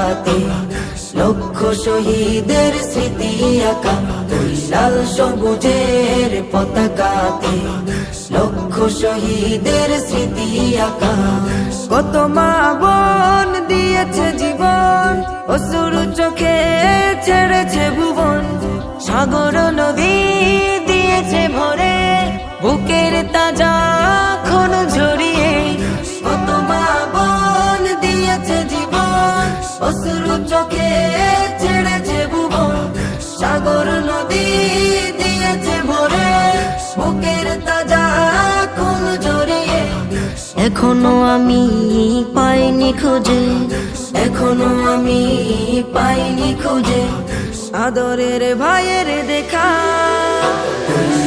পতাকাতে লক্ষ শহীদের স্মৃতি আঁকা ওই লাল সবুজের পতাকাতে লক্ষ শহীদের স্মৃতি আঁকা। কত মা বোন দিয়েছে জীবন, অশ্রু চোখে ছেড়েছে ভুবন, সাগর নদী দিয়েছে ভরে বুকের তাজা খুন ঝরিয়ে। কত মা বোন দিয়েছে জীবন, অশ্রু চোখে ছেড়েছে ভুবন, সাগর নদী দিয়েছে ভরে বুকের তাজা খুন ঝরিয়ে। এখনো আমি পাইনি খুঁজে, এখনো আমি পাইনি খুঁজে আদরের ভাইয়ের দেখা।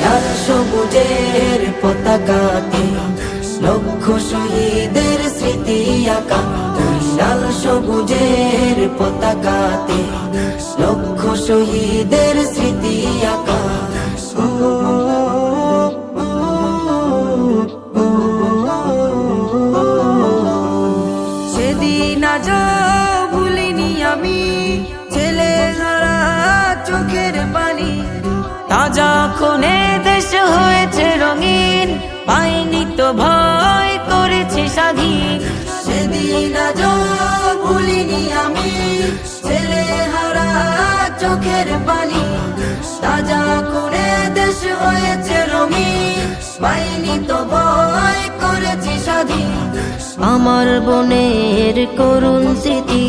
লাল সবুজের পতাকাতে লক্ষ শহীদের স্মৃতি আঁকা লাল সবুজের পতাকাতে লক্ষ শহীদের স্মৃতি আঁকা। সেদিন আজ ভুলিনি আমি ছেলে হারা চোখের পানি, তাজা খুনে দেশ হয়েছে রঙিন, পাইনি তো ভয় করেছি স্বাধীন। সেদিন আজ ভুলিনি আমি ছেলে হারা চোখের পানি, তাজা খুনে দেশ হয়েছে রঙিন, পাইনি তো ভয় করেছি স্বাধীন। আমার বোনের করুণ স্মৃতি,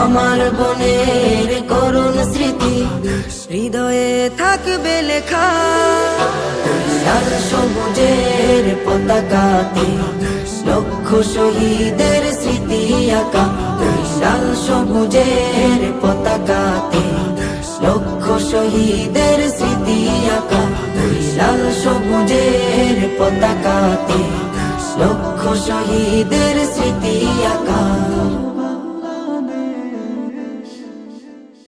আমার বোনের করুণ স্মৃতি হৃদয়ে থাকবে লেখা। লাল সবুজের পতাকাতে লক্ষ শহীদের স্মৃতি আঁকা লাল সবুজের পতাকাতে লক্ষ শহীদের স্মৃতি আঁকা লাল সবুজের পতাকাতে লক্ষ শহীদের স্মৃতি